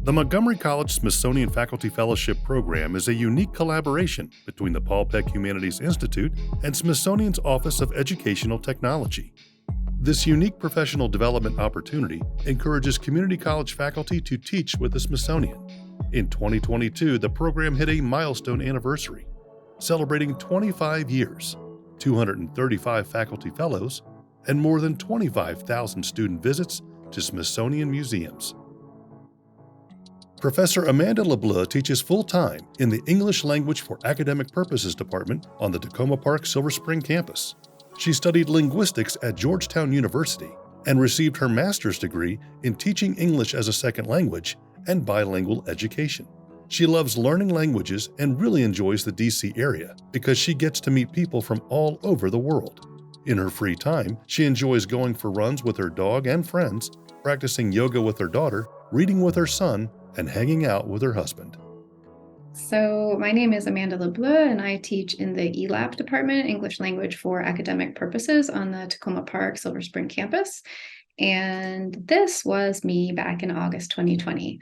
The Montgomery College Smithsonian Faculty Fellowship Program is a unique collaboration between the Paul Peck Humanities Institute and Smithsonian's Office of Educational Technology. This unique professional development opportunity encourages community college faculty to teach with the Smithsonian. In 2022, the program hit a milestone anniversary, celebrating 25 years, 235 faculty fellows, and more than 25,000 student visits to Smithsonian museums. Professor Amanda Lebleu teaches full-time in the English Language for Academic Purposes Department on the Takoma Park Silver Spring campus. She studied linguistics at Georgetown University and received her master's degree in teaching English as a second language and bilingual education. She loves learning languages and really enjoys the DC area because she gets to meet people from all over the world. In her free time, she enjoys going for runs with her dog and friends, practicing yoga with her daughter, reading with her son, and hanging out with her husband. So my name is Amanda Lebleu, and I teach in the ELAP department, English Language for Academic Purposes, on the Takoma Park Silver Spring campus. And this was me back in August 2020.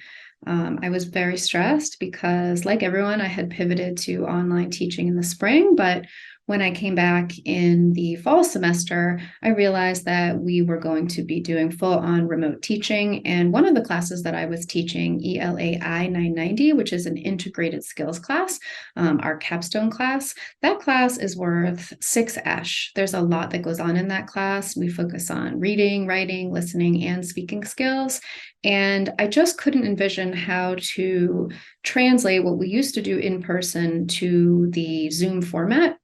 I was very stressed because, like everyone, I had pivoted to online teaching in the spring, but when I came back in the fall semester, I realized that we were going to be doing full-on remote teaching. And one of the classes that I was teaching, ELAI 990, which is an integrated skills class, our Capstone class, that class is worth 6 ESH. There's a lot that goes on in that class. We focus on reading, writing, listening, and speaking skills. And I just couldn't envision how to translate what we used to do in person to the Zoom format.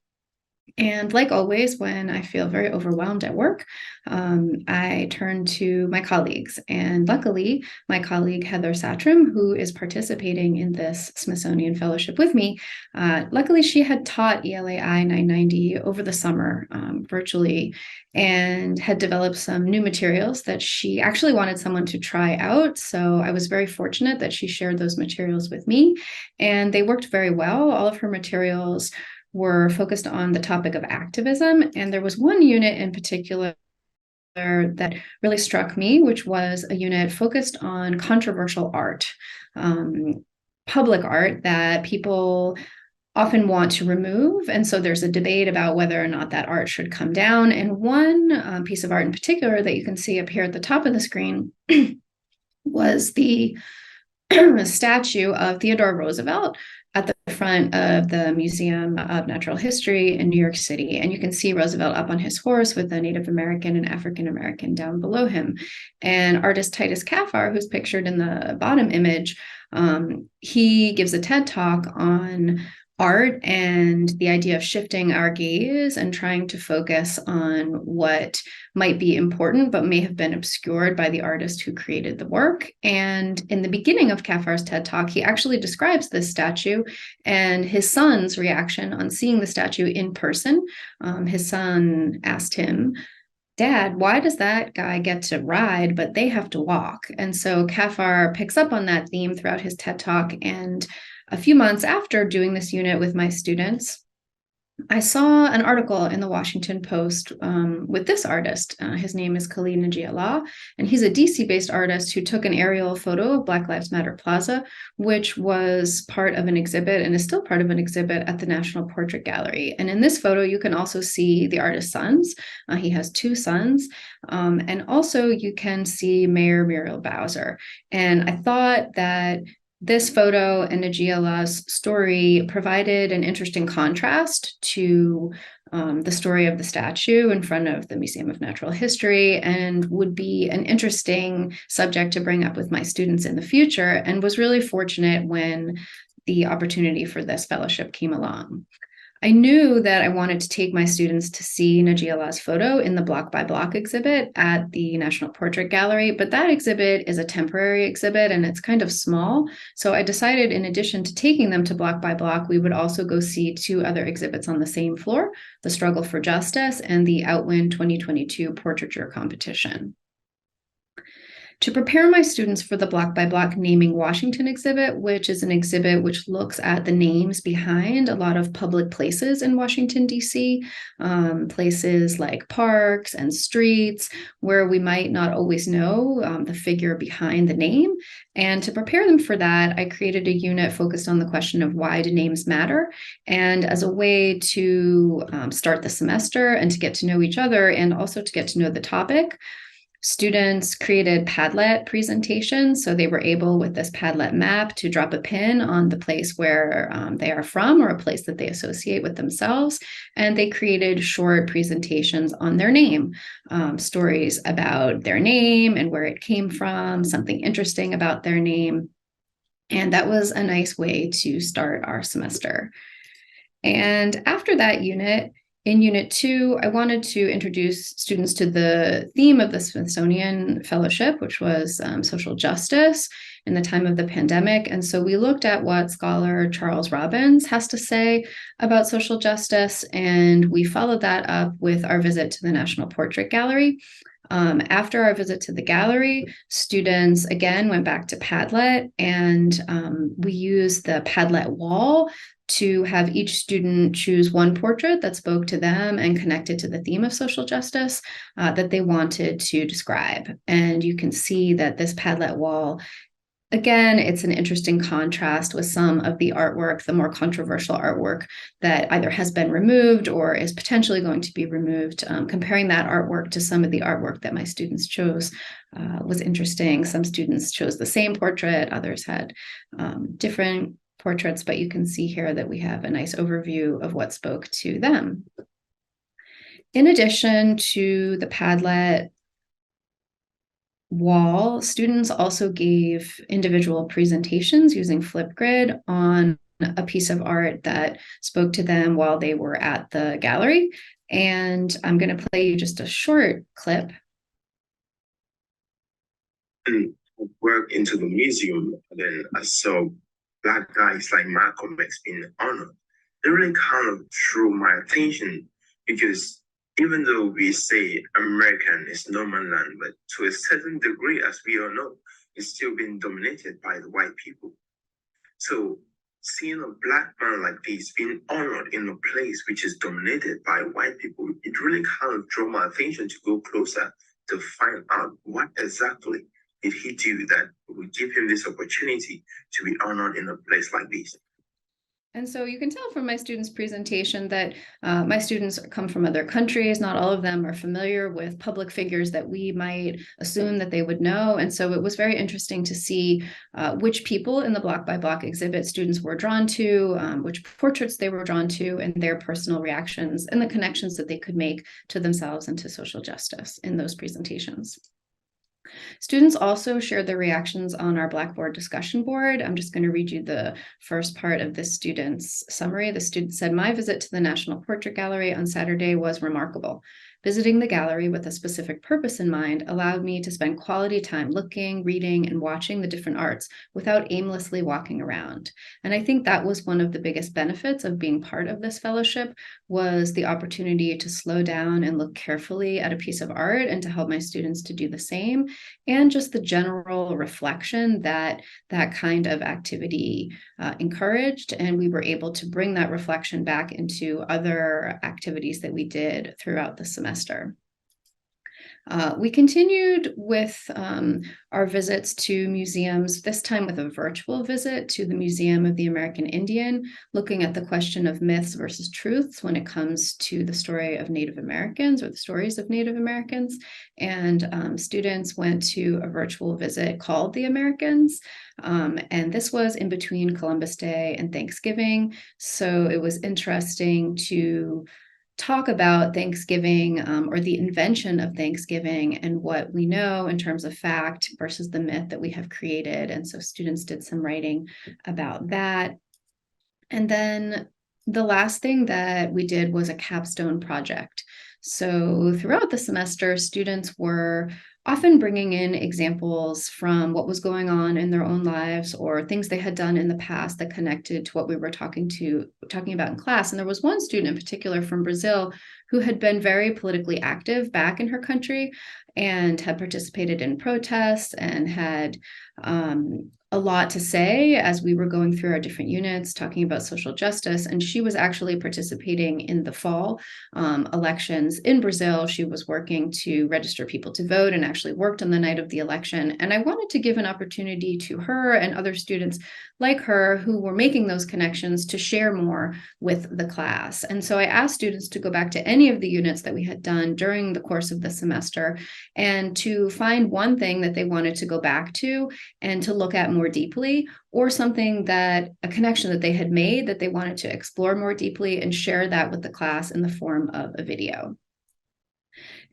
And like always, when I feel very overwhelmed at work, I turn to my colleagues. And luckily, my colleague Heather Satram, who is participating in this Smithsonian Fellowship with me, luckily she had taught ELAI 990 over the summer virtually and had developed some new materials that she actually wanted someone to try out. So I was very fortunate that she shared those materials with me, and they worked very well. All of her materials were focused on the topic of activism. And there was one unit in particular that really struck me, which was a unit focused on controversial art, public art that people often want to remove. And so there's a debate about whether or not that art should come down. And one piece of art in particular that you can see up here at the top of the screen was the statue of Theodore Roosevelt at the front of the Museum of Natural History in New York City. And you can see Roosevelt up on his horse with a Native American and African American down below him. And artist Titus Kaphar, who's pictured in the bottom image, he gives a TED Talk on art and the idea of shifting our gaze and trying to focus on what might be important but may have been obscured by the artist who created the work. And in the beginning of Kaphar's TED Talk, he actually describes this statue and his son's reaction on seeing the statue in person. His son asked him, "Dad, why does that guy get to ride, but they have to walk?" And so Kaphar picks up on that theme throughout his TED Talk. And a few months after doing this unit with my students, I saw an article in the Washington Post with this artist. His name is Khalid Naji, and he's a DC-based artist who took an aerial photo of Black Lives Matter Plaza, which was part of an exhibit and is still part of an exhibit at the National Portrait Gallery. And in this photo, you can also see the artist's sons. He has 2 sons. And also you can see Mayor Muriel Bowser. And I thought that this photo and Najiala's story provided an interesting contrast to the story of the statue in front of the Museum of Natural History, and would be an interesting subject to bring up with my students in the future, and was really fortunate when the opportunity for this fellowship came along. I knew that I wanted to take my students to see Najiala's photo in the Block by Block exhibit at the National Portrait Gallery, but that exhibit is a temporary exhibit and it's kind of small. So I decided, in addition to taking them to Block by Block, we would also go see 2 other exhibits on the same floor, the Struggle for Justice and the Outwin 2022 Portraiture Competition. To prepare my students for the Block by Block Naming Washington exhibit, which is an exhibit which looks at the names behind a lot of public places in Washington, D.C., places like parks and streets where we might not always know the figure behind the name. And to prepare them for that, I created a unit focused on the question of why do names matter? And as a way to start the semester and to get to know each other and also to get to know the topic, students created Padlet presentations. So they were able, with this Padlet map, to drop a pin on the place where they are from or a place that they associate with themselves. And they created short presentations on their name, stories about their name and where it came from, something interesting about their name. And that was a nice way to start our semester. And after that unit, in Unit 2, I wanted to introduce students to the theme of the Smithsonian Fellowship, which was social justice in the time of the pandemic. And so we looked at what scholar Charles Robbins has to say about social justice, and we followed that up with our visit to the National Portrait Gallery. After our visit to the gallery, students again went back to Padlet, and we used the Padlet wall to have each student choose one portrait that spoke to them and connected to the theme of social justice that they wanted to describe. And you can see that this Padlet wall, again, it's an interesting contrast with some of the artwork, the more controversial artwork that either has been removed or is potentially going to be removed. Comparing that artwork to some of the artwork that my students chose was interesting. Some students chose the same portrait, others had different portraits, but you can see here that we have a nice overview of what spoke to them. In addition to the Padlet wall, students also gave individual presentations using Flipgrid on a piece of art that spoke to them while they were at the gallery. And I'm going to play you just a short clip. Work into the museum, then I saw Black guys like Malcolm X being honored. It really kind of drew my attention because even though we say American is no man's land, but to a certain degree, as we all know, it's still been dominated by the white people. So seeing a Black man like this being honored in a place which is dominated by white people, it really kind of drew my attention to go closer to find out what exactly did he do that would give him this opportunity to be honored in a place like this. And so you can tell from my students' presentation that my students come from other countries. Not all of them are familiar with public figures that we might assume that they would know. And so it was very interesting to see which people in the Block by Block exhibit students were drawn to, which portraits they were drawn to, and their personal reactions and the connections that they could make to themselves and to social justice in those presentations. Students also shared their reactions on our Blackboard discussion board. I'm just going to read you the first part of this student's summary. The student said, "My visit to the National Portrait Gallery on Saturday was remarkable. Visiting the gallery with a specific purpose in mind allowed me to spend quality time looking, reading, and watching the different arts without aimlessly walking around." And I think that was one of the biggest benefits of being part of this fellowship, was the opportunity to slow down and look carefully at a piece of art and to help my students to do the same, and just the general reflection that that kind of activity encouraged. And we were able to bring that reflection back into other activities that we did throughout the semester. We continued with our visits to museums, this time with a virtual visit to the Museum of the American Indian, looking at the question of myths versus truths when it comes to the story of Native Americans or the stories of Native Americans. And students went to a virtual visit called The Americans. And this was in between Columbus Day and Thanksgiving. So it was interesting to talk about Thanksgiving or the invention of Thanksgiving and what we know in terms of fact versus the myth that we have created. And so students did some writing about that. And then the last thing that we did was a capstone project. So throughout the semester, students were often bringing in examples from what was going on in their own lives or things they had done in the past that connected to what we were talking about in class. And there was one student in particular from Brazil who had been very politically active back in her country and had participated in protests and had a lot to say as we were going through our different units talking about social justice. And she was actually participating in the fall elections in Brazil. She was working to register people to vote and actually worked on the night of the election. And I wanted to give an opportunity to her and other students like her who were making those connections to share more with the class. And so I asked students to go back to any of the units that we had done during the course of the semester and to find one thing that they wanted to go back to and to look at more deeply, or something that a connection that they had made that they wanted to explore more deeply and share that with the class in the form of a video.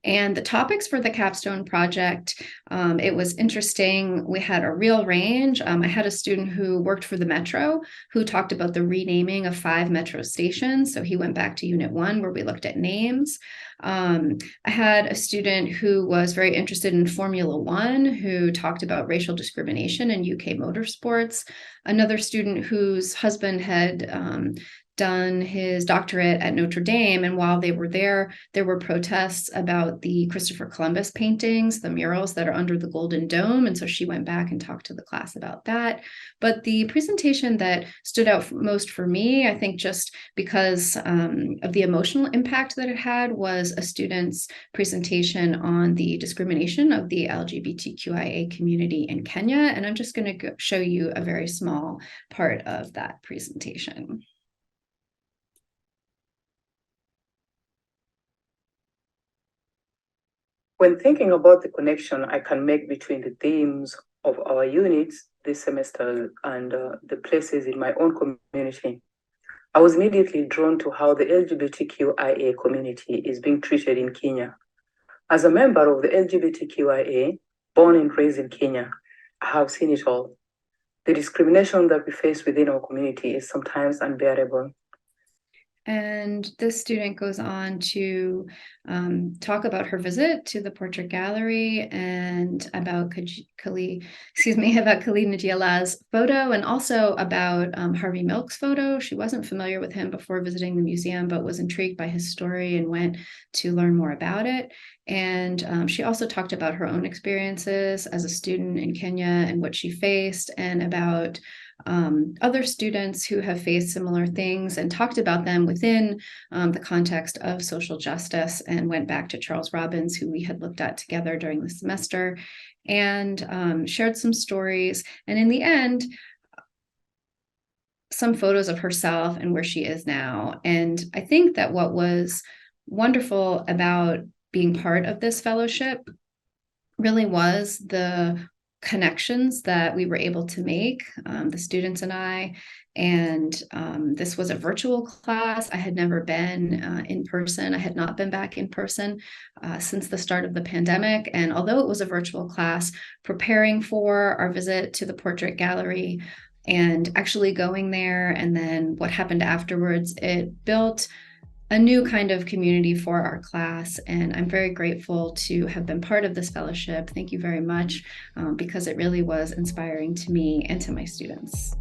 And the topics for the Capstone project, it was interesting. We had a real range. I had a student who worked for the Metro who talked about the renaming of 5 Metro stations. So he went back to Unit 1 where we looked at names. I had a student who was very interested in Formula One who talked about racial discrimination in UK motorsports. Another student whose husband had done his doctorate at Notre Dame. And while they were there were protests about the Christopher Columbus paintings, the murals that are under the Golden Dome. And so she went back and talked to the class about that. But the presentation that stood out most for me, I think just because of the emotional impact that it had, was a student's presentation on the discrimination of the LGBTQIA community in Kenya. And I'm just going to show you a very small part of that presentation. When thinking about the connection I can make between the themes of our units this semester and the places in my own community, I was immediately drawn to how the LGBTQIA community is being treated in Kenya. As a member of the LGBTQIA, born and raised in Kenya, I have seen it all. The discrimination that we face within our community is sometimes unbearable. And this student goes on to talk about her visit to the portrait gallery and about Khalid Najiala's photo, and also about Harvey Milk's photo. She wasn't familiar with him before visiting the museum, but was intrigued by his story and went to learn more about it. And she also talked about her own experiences as a student in Kenya and what she faced, and about other students who have faced similar things, and talked about them within the context of social justice, and went back to Charles Robbins, who we had looked at together during the semester, and shared some stories. And in the end, some photos of herself and where she is now. And I think that what was wonderful about being part of this fellowship really was the connections that we were able to make, the students and I. And this was a virtual class. I had never been in person. I had not been back in person since the start of the pandemic. And although it was a virtual class, preparing for our visit to the portrait gallery and actually going there, and then what happened afterwards, it built a new kind of community for our class. And I'm very grateful to have been part of this fellowship. Thank you very much, because it really was inspiring to me and to my students.